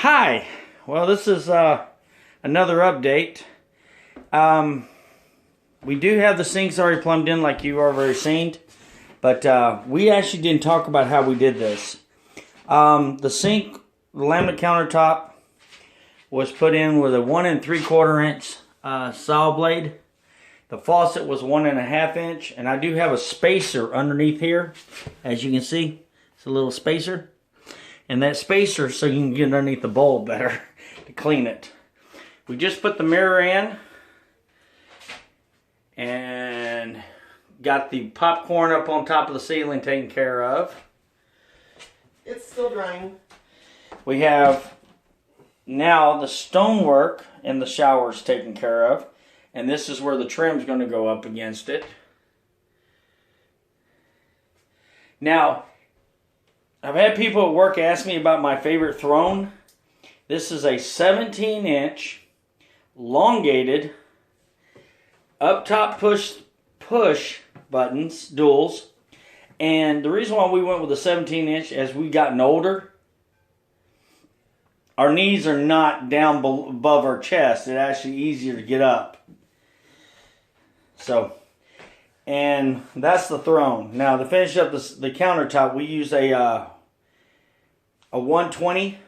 Hi, well this is another update. We do have the sinks already plumbed in like you've already seen, but we actually didn't talk about how we did this. The sink, the laminate countertop was put in with a 1 3/4 inch saw blade. The faucet was 1.5 inch, and I do have a spacer underneath here. As you can see, it's a little spacer. And that spacer so you can get underneath the bowl better to clean it. We just put the mirror in and got the popcorn up on top of the ceiling taken care of. It's still drying. We have now the stonework in the showers taken care of. And this is where the trim's going to go up against it. Now, I've had people at work ask me about my favorite throne. This is a 17-inch, elongated, up top push buttons, duals. And the reason why we went with a 17-inch, as we've gotten older, our knees are not down above our chest. It's actually easier to get up. So, and that's the throne. Now, to finish up the countertop, we use a 120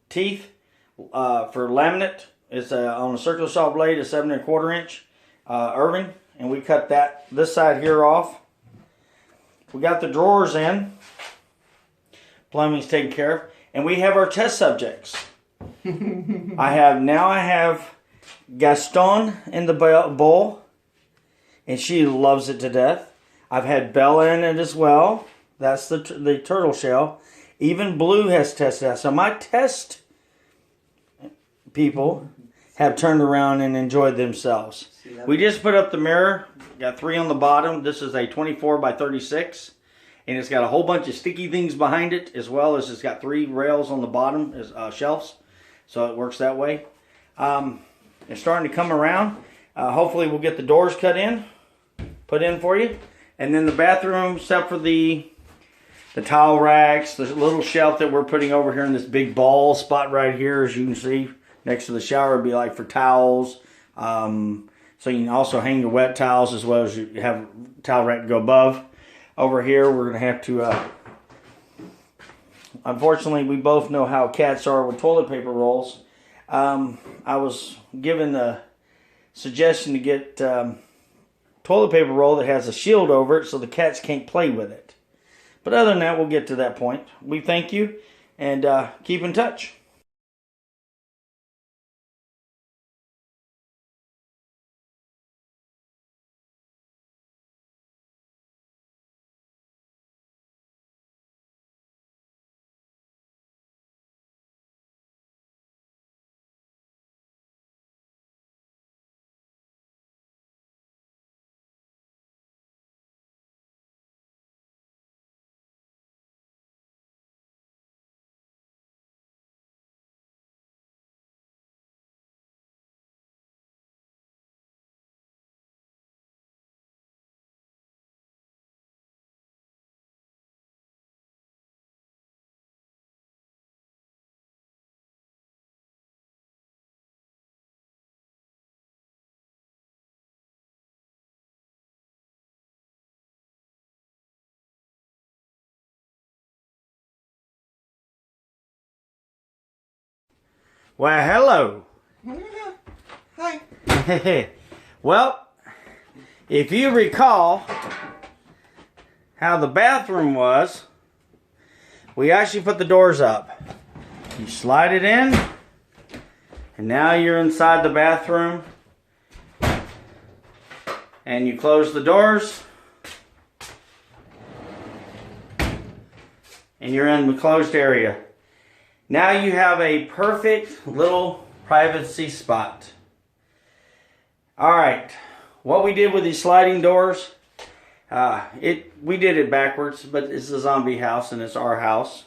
teeth for laminate. It's on a circular saw blade, a 7 1/4 inch Irving, and we cut this side here off. We got the drawers in. Plumbing's taken care of, and we have our test subjects. I have Gaston in the bowl, and she loves it to death. I've had Bella in it as well. That's the turtle shell. Even Blue has tested out. So my test people have turned around and enjoyed themselves. We just put up the mirror. Got 3 on the bottom. This is a 24 by 36. And it's got a whole bunch of sticky things behind it, as well as it's got 3 rails on the bottom as shelves. So it works that way. It's starting to come around. Hopefully we'll get the doors put in for you. And then the bathroom, except for the towel racks, the little shelf that we're putting over here in this big ball spot right here, as you can see, next to the shower, would be like for towels. So you can also hang your wet towels as well as you have a towel rack to go above. Over here, we're going to have to, unfortunately, we both know how cats are with toilet paper rolls. I was given the suggestion to get toilet paper roll that has a shield over it so the cats can't play with it. But other than that, we'll get to that point. We thank you, and keep in touch. Well, hello. Hi. Well, if you recall how the bathroom was, we actually put the doors up. You slide it in, and now you're inside the bathroom, and you close the doors, and you're in the closed area. Now you have a perfect little privacy spot. Alright, what we did with these sliding doors, we did it backwards, but it's a zombie house and it's our house.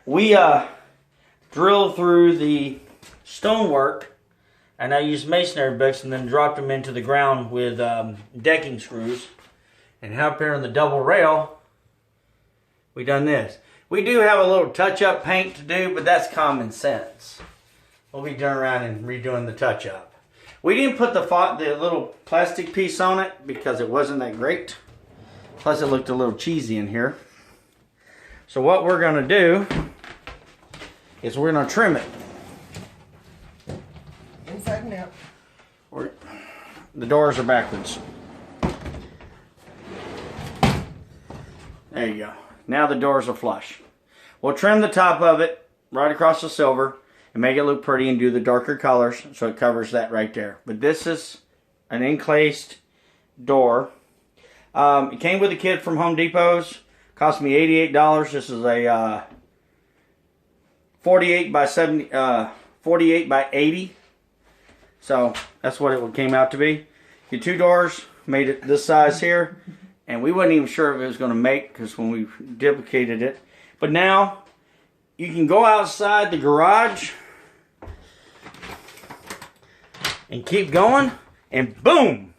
We drilled through the stonework, and I used masonry bricks and then dropped them into the ground with decking screws. And up here on the double rail, we done this. We do have a little touch-up paint to do, but that's common sense. we'll be turning around and redoing the touch-up. We didn't put the little plastic piece on it because it wasn't that great. Plus it looked a little cheesy in here. So what we're going to do is we're going to trim it. Inside and out. The doors are backwards. There you go. Now the doors are flush. We'll trim the top of it right across the silver and make it look pretty and do the darker colors so it covers that right there. But this is an encased door. It came with a kit from Home Depot's. Cost me $88. This is a 48 by 80. So that's what it came out to be. Your 2 doors made it this size here. And we wasn't even sure if it was going to make because when we duplicated it. But now you can go outside the garage and keep going and boom.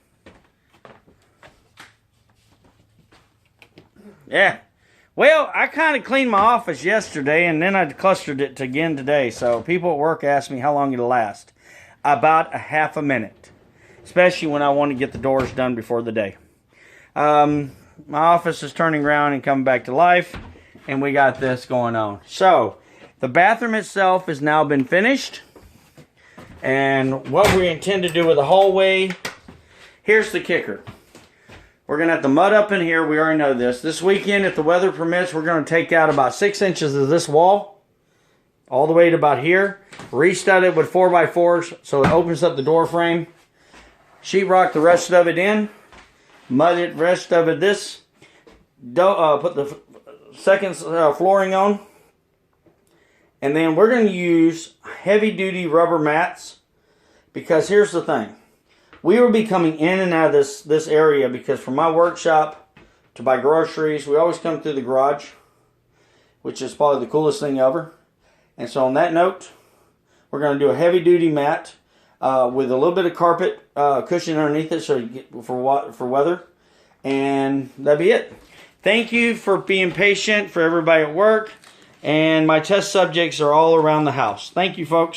Yeah. Well, I kind of cleaned my office yesterday and then I clustered it again today. So people at work asked me how long it'll last. About a half a minute. Especially when I want to get the doors done before the day. My office is turning around and coming back to life. And we got this going on. So, the bathroom itself has now been finished. And what we intend to do with the hallway, here's the kicker. We're going to have to mud up in here. We already know this. This weekend, if the weather permits, we're going to take out about 6 inches of this wall. All the way to about here. Restud it with 4x4s so it opens up the door frame. Sheetrock the rest of it in. Mud it rest of it this. Put the second flooring on. And then we're going to use heavy duty rubber mats. Because here's the thing. We will be coming in and out of this area because from my workshop to buy groceries, we always come through the garage, which is probably the coolest thing ever. And so on that note, we're going to do a heavy duty mat with a little bit of carpet cushion underneath it so you get for weather. And that'll be it. Thank you for being patient for everybody at work. And my test subjects are all around the house. Thank you, folks.